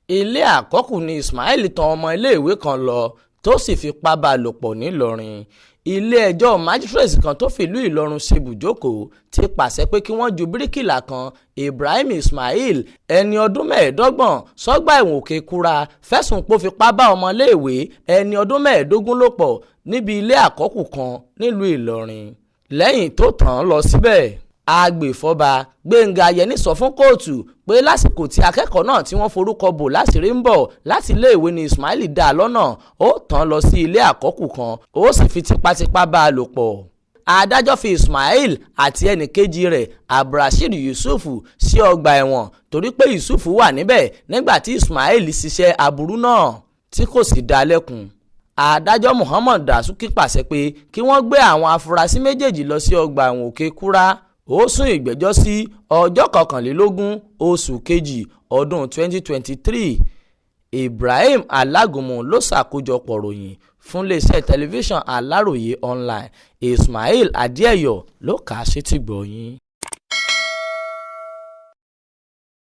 ilé àkọ́kù ni Ismail tàn ọmọ iléèwé kan lọ tó sì fipá bá a lò pọ̀ nílọrin. ilé-ẹjọ́ májísírèètì kan tó fìlú Ìlọrin ṣe bùjókòó ti pàṣẹ pé kí wọ́n ju Birikila kan Ibrahim Ismail ẹni ọdún 25 sọ́gbà ẹ̀wọ̀n Òkè-Kúra fẹ̀sùn pé ó fipá bá ọmọléèwé ẹni ọdún 15 lò pọ̀ níbi ilé àkọ́kù kan nílùú Ìlọrin. lẹ́yìn tó tàn án lọ síbẹ̀, agbèfọ́ba Gbẹ́ngà Àyẹni sọ fún kóòtù pé lásìkò tí akẹ́kọ̀ọ́ náà tí wọ́n forúkọ bò láṣìírí ń bọ̀ láti iléèwé ni Ismail dá lọ́nà, ó tàn án lọ sí ilé àkọ́kù kan, ó sì fi tipátipá bá a lò pọ̀. adájọ́ fi Ismail àti ẹnìkejì rẹ̀ Abdulrasheed Yusuf sí ọgbà ẹ̀wọ̀n torí pé Yusuf wà níbẹ̀ nígbà tí Ismail ṣiṣẹ́ aburú náà tí kò sì dá lẹ́kun. adájọ́ Muhammad Dasuki pàṣẹ pé kí wọ́n gbé àwọn afurasí méjèèjì lọ sí ọgbà ẹ̀wọ̀n Òkè-Kúra. ó sún ìgbẹ́jọ́ sí ọjọ́ 21 oṣù kejì ọdún 2023. Ibrahim Alágúnmu ló ṣàkójọpọ̀ ròyìn fún iléeṣẹ́ tẹlifíṣàn Aláròyé online. Ismail Adéẹ̀yọ̀ ló kà á sétígbọ̀ọ́ yín.